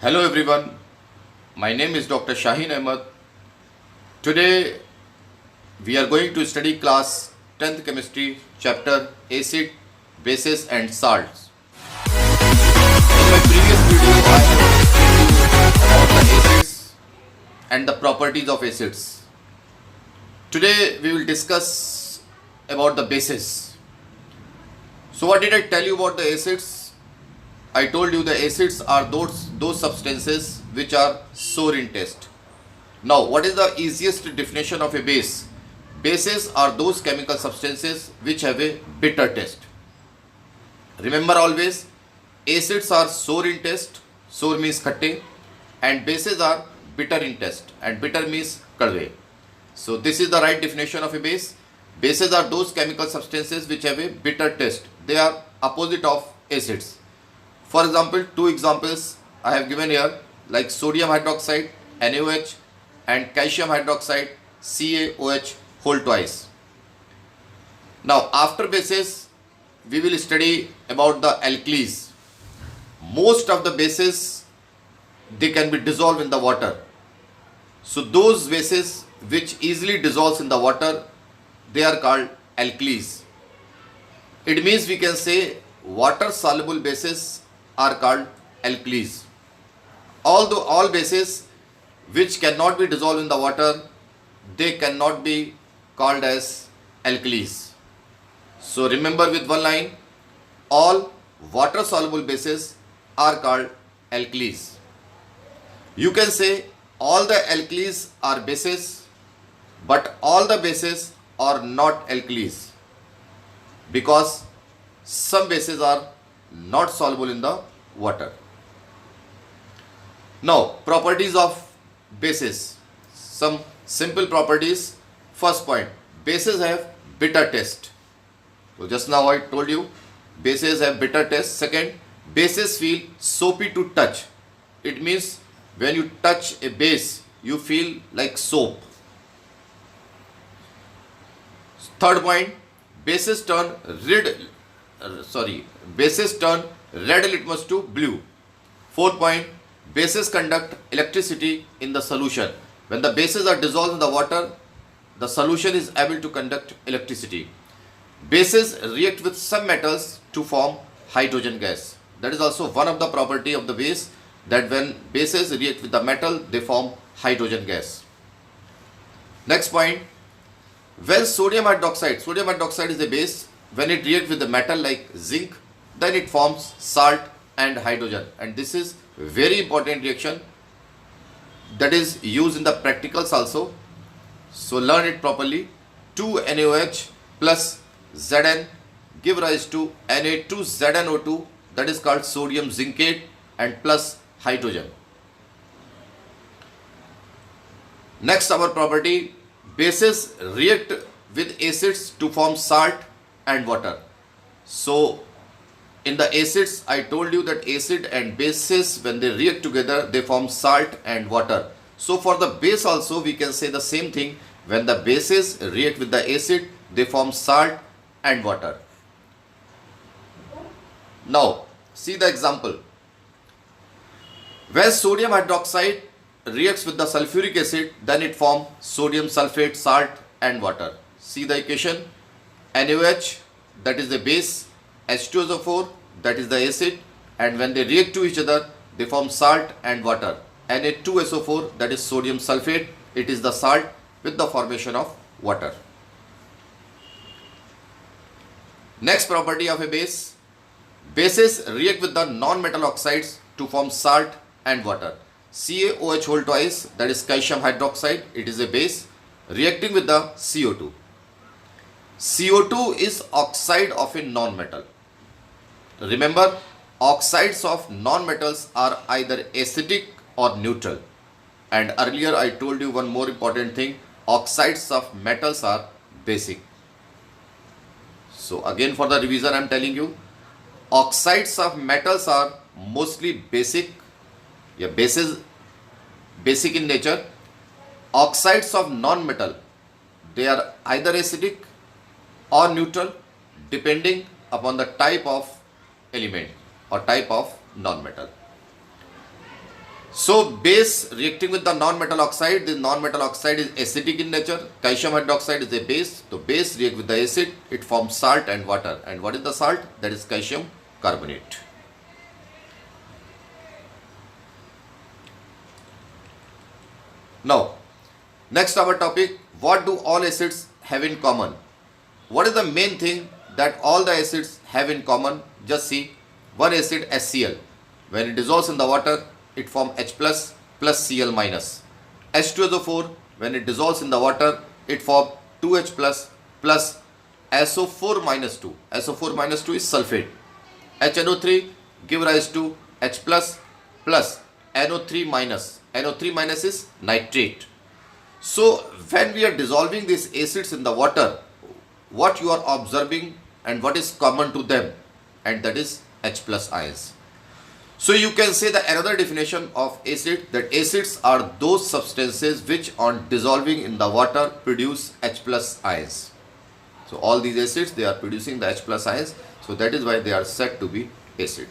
Hello everyone, my name is Dr. Shaheen Ahmed. Today we are going to study class 10th chemistry chapter acid, bases and salts. In my previous video I have about the acids and the properties of acids. Today we will discuss about the bases. So what did I tell you about the acids? I told you the acids are those substances which are sour in taste. Now, what is the easiest definition of a base? Bases are those chemical substances which have a bitter taste. Remember always, acids are sour in taste, sour means khatte, and bases are bitter in taste, and bitter means kadve. So, this is the right definition of a base. Bases are those chemical substances which have a bitter taste. They are opposite of acids. For example, two examples I have given here, like sodium hydroxide NaOH and calcium hydroxide CaOH whole twice. Now after bases we will study about the alkalis. Most of the bases, they can be dissolved in the water. So those bases which easily dissolves in the water, they are called alkalis. It means we can say water soluble bases are called alkalis. Although all bases which cannot be dissolved in the water, they cannot be called as alkalis. So remember with one line, all water soluble bases are called alkalis. You can say all the alkalis are bases, but all the bases are not alkalis, because some bases are not soluble in the water. Now, properties of bases. Some simple properties. First point, bases have bitter taste. So just now I told you, bases have bitter taste. Second, bases feel soapy to touch. It means when you touch a base, you feel like soap. Third point, bases turn red litmus to blue. Fourth point, bases conduct electricity in the solution. When the bases are dissolved in the water, the solution is able to conduct electricity. Bases react with some metals to form hydrogen gas. That is also one of the property of the base, that when bases react with the metal, they form hydrogen gas. Next point, when sodium hydroxide is a base, when it reacts with the metal like zinc, then it forms salt and hydrogen, and this is very important reaction that is used in the practicals also. So learn it properly. 2NaOH plus Zn give rise to Na2ZnO2, that is called sodium zincate, and plus hydrogen. Next, our property, bases react with acids to form salt and water. So in the acids, I told you that acid and bases, when they react together, they form salt and water. So for the base also we can say the same thing. When the bases react with the acid, they form salt and water. Now see the example. When sodium hydroxide reacts with the sulfuric acid, then it forms sodium sulfate, salt and water. See the equation. NaOH, that is the base, H2SO4, that is the acid, and when they react to each other, they form salt and water. Na2SO4, that is sodium sulfate, it is the salt with the formation of water. Next property of a base, bases react with the non-metal oxides to form salt and water. CaOH whole twice, that is calcium hydroxide, it is a base reacting with the CO2. CO2 is oxide of a non-metal. Remember, oxides of non-metals are either acidic or neutral. And earlier I told you one more important thing, oxides of metals are basic. So again for the revision I am telling you, oxides of metals are mostly basic, basic in nature. Oxides of non-metal, they are either acidic or neutral depending upon the type of element or type of non-metal. So base reacting with the non-metal oxide, the non-metal oxide is acidic in nature. Calcium hydroxide is a base. So base react with the acid, it forms salt and water. And what is the salt? That is calcium carbonate. Now, next our topic, what do all acids have in common? What is the main thing that all the acids have in common? Just see, one acid HCl, when it dissolves in the water, it forms H plus Cl minus. H2SO4, when it dissolves in the water, it forms 2H plus SO4 minus 2. SO4 minus 2 is sulfate. HNO3 give rise to H plus NO3 minus. NO3 minus is nitrate. So when we are dissolving these acids in the water, what you are observing and what is common to them, and that is H plus ions. So you can say the another definition of acid, that acids are those substances which on dissolving in the water produce H plus ions. So all these acids, they are producing the H plus ions. So that is why they are said to be acid.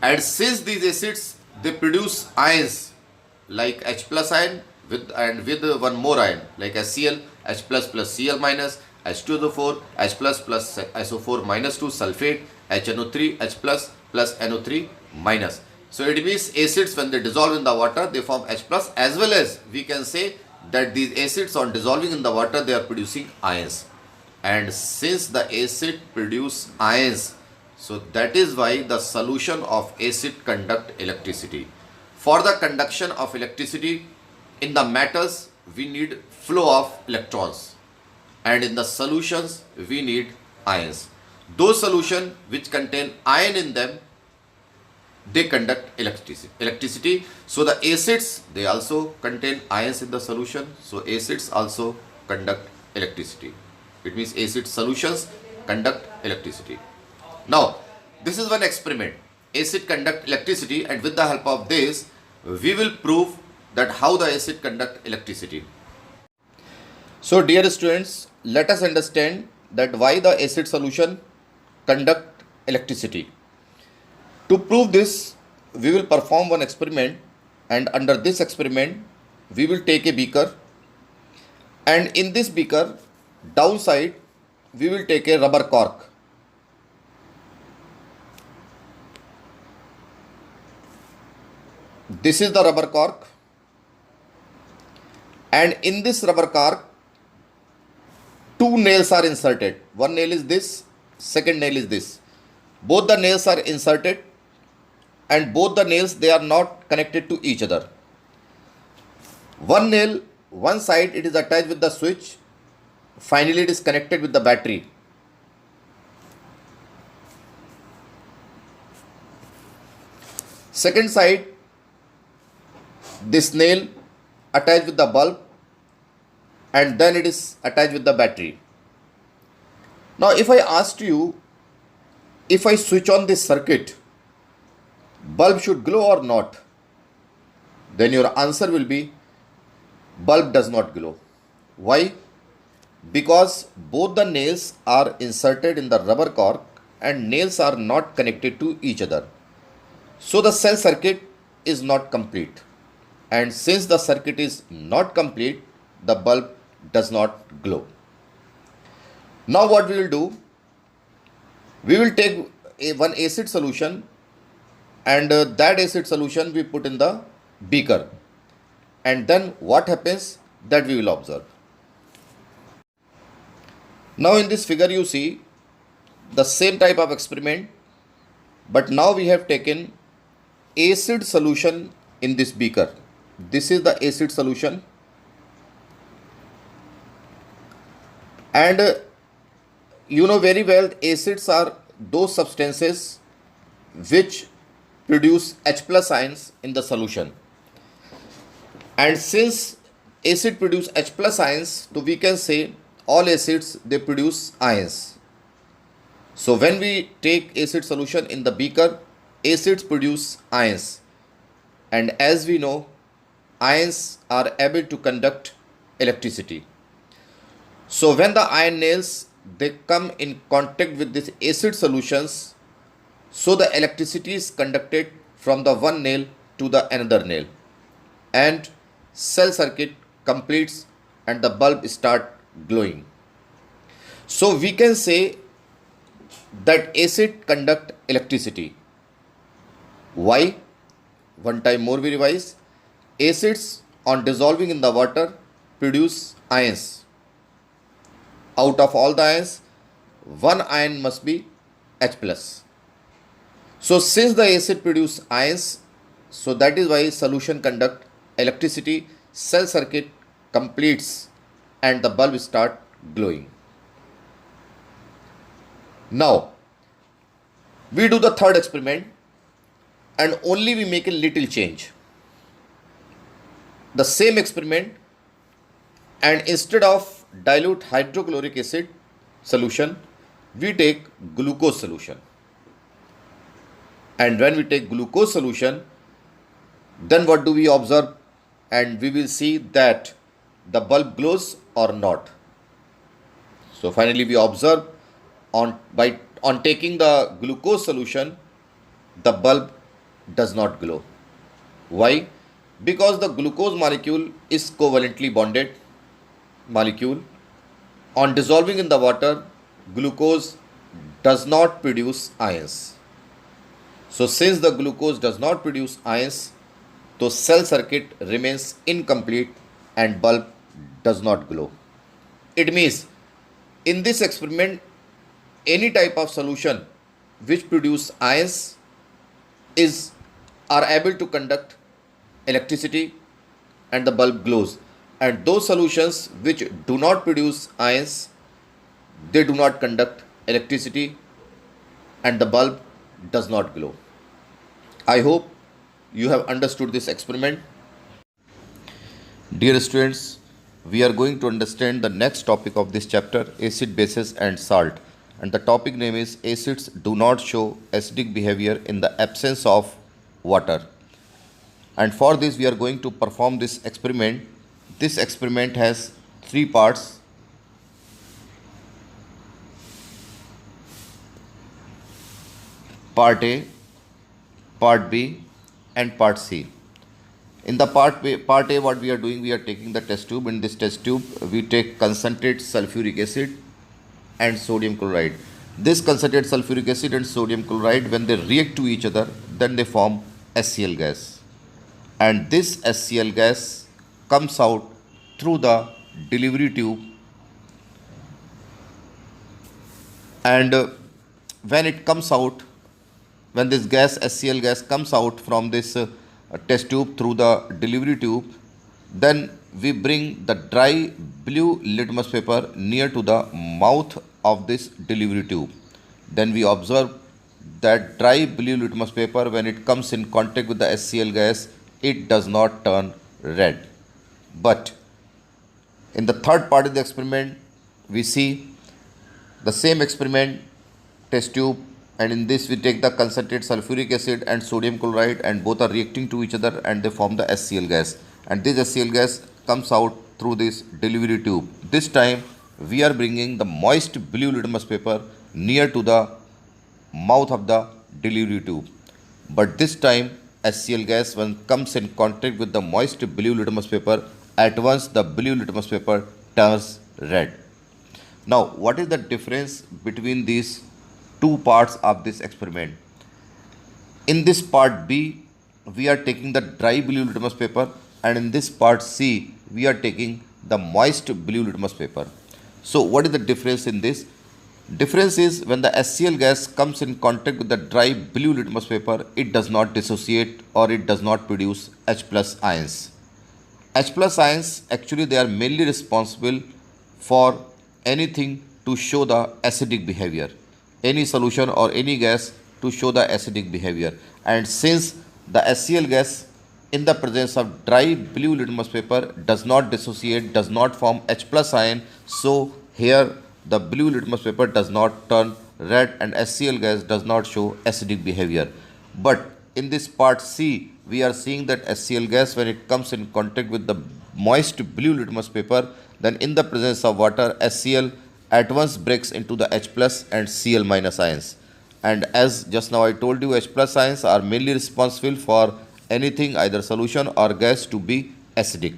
And since these acids, they produce ions like H plus ion with one more ion like HCl, H plus Cl minus, H2SO4, H plus SO4 minus 2 sulfate, HNO3, H plus NO3 minus. So it means acids, when they dissolve in the water, they form H plus, as well as we can say that these acids on dissolving in the water, they are producing ions. And since the acid produce ions, so that is why the solution of acid conduct electricity. For the conduction of electricity in the metals, we need flow of electrons, and in the solutions we need ions. Those solutions which contain ion in them, they conduct electricity. So the acids, they also contain ions in the solution. So acids also conduct electricity. It means acid solutions conduct electricity. Now, this is one experiment. Acid conduct electricity, and with the help of this, we will prove that how the acid conduct electricity. So dear students, let us understand that why the acid solution conduct electricity. To prove this, we will perform one experiment, and under this experiment, we will take a beaker, and in this beaker, downside, we will take a rubber cork. This is the rubber cork, and in this rubber cork, two nails are inserted. One nail is this, second nail is this. Both the nails are inserted, and both the nails, they are not connected to each other. One nail, one side, it is attached with the switch. Finally, it is connected with the battery. Second side, this nail attached with the bulb, and then it is attached with the battery. Now, if I asked you, if I switch on this circuit, bulb should glow or not? Then your answer will be, bulb does not glow. Why? Because both the nails are inserted in the rubber cork and nails are not connected to each other. So the cell circuit is not complete. And since the circuit is not complete, the bulb does not glow. Now what we will do? We will take one acid solution, and that acid solution we put in the beaker. And then what happens, that we will observe. Now in this figure you see the same type of experiment, but now we have taken acid solution in this beaker. This is the acid solution, and you know very well, acids are those substances which produce H plus ions in the solution. And since acid produce H plus ions, so we can say all acids, they produce ions. So when we take acid solution in the beaker, acids produce ions. And as we know, ions are able to conduct electricity. So when the iron nails, they come in contact with these acid solutions, so the electricity is conducted from the one nail to the another nail, and cell circuit completes and the bulb start glowing. So we can say that acid conduct electricity. Why? One time more we revise. Acids on dissolving in the water produce ions. Out of all the ions, one ion must be H plus. So since the acid produce ions, so that is why solution conduct electricity, cell circuit completes and the bulb start glowing. Now we do the third experiment and only we make a little change. The same experiment, and instead of dilute hydrochloric acid solution, we take glucose solution. And when we take glucose solution, then what do we observe? And we will see that the bulb glows or not. So finally we observe on taking the glucose solution, the bulb does not glow. Why? Because the glucose molecule is covalently bonded molecule. On dissolving in the water, glucose does not produce ions. So since the glucose does not produce ions, the cell circuit remains incomplete and bulb does not glow. It means in this experiment, any type of solution which produce ions are able to conduct electricity and the bulb glows, and those solutions which do not produce ions, they do not conduct electricity and the bulb does not glow. I hope you have understood this experiment. Dear students, we are going to understand the next topic of this chapter, acid, bases and salt, and the topic name is acids do not show acidic behavior in the absence of water. And for this we are going to perform this experiment. This experiment has three parts. Part A, Part B and Part C. In the part A, what we are doing, we are taking the test tube. In this test tube, we take concentrated sulfuric acid and sodium chloride. This concentrated sulfuric acid and sodium chloride, when they react to each other, then they form HCl gas. And this HCl gas comes out through the delivery tube. And when it comes out, when this gas, HCl gas, comes out from this test tube through the delivery tube, then we bring the dry blue litmus paper near to the mouth of this delivery tube. Then we observe that dry blue litmus paper, when it comes in contact with the HCl gas, it does not turn red. But in the third part of the experiment, we see the same experiment, test tube, and in this we take the concentrated sulfuric acid and sodium chloride, and both are reacting to each other and they form the HCl gas. And this HCl gas comes out through this delivery tube. This time we are bringing the moist blue litmus paper near to the mouth of the delivery tube. But this time HCl gas, when comes in contact with the moist blue litmus paper, at once the blue litmus paper turns red. Now, what is the difference between these two parts of this experiment? In this part B, we are taking the dry blue litmus paper, and in this part C, we are taking the moist blue litmus paper. So, what is the difference in this? Difference is when the HCl gas comes in contact with the dry blue litmus paper, it does not dissociate or it does not produce H plus ions. H plus ions, actually they are mainly responsible for anything to show the acidic behavior, any solution or any gas to show the acidic behavior. And since the HCl gas in the presence of dry blue litmus paper does not dissociate, does not form H plus ion, so here the blue litmus paper does not turn red and HCl gas does not show acidic behavior. But in this part C, we are seeing that HCl gas, when it comes in contact with the moist blue litmus paper, then in the presence of water, HCl at once breaks into the H plus and Cl minus ions. And as just now I told you, H plus ions are mainly responsible for anything, either solution or gas, to be acidic.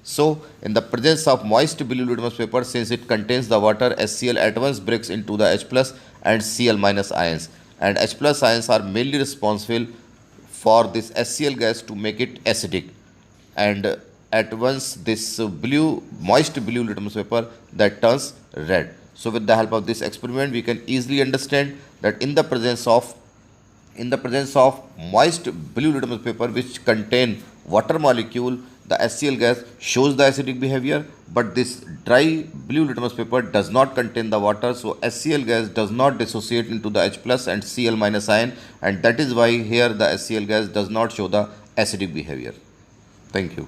So, in the presence of moist blue litmus paper, since it contains the water, HCl at once breaks into the H plus and Cl minus ions, and H plus ions are mainly responsible for this HCl gas to make it acidic. And at once this moist blue litmus paper that turns red. So, with the help of this experiment, we can easily understand that in the presence of moist blue litmus paper which contain water molecule, the HCl gas shows the acidic behavior, but this dry blue litmus paper does not contain the water, so HCl gas does not dissociate into the H plus and Cl minus ion, and that is why here the HCl gas does not show the acidic behavior. Thank you.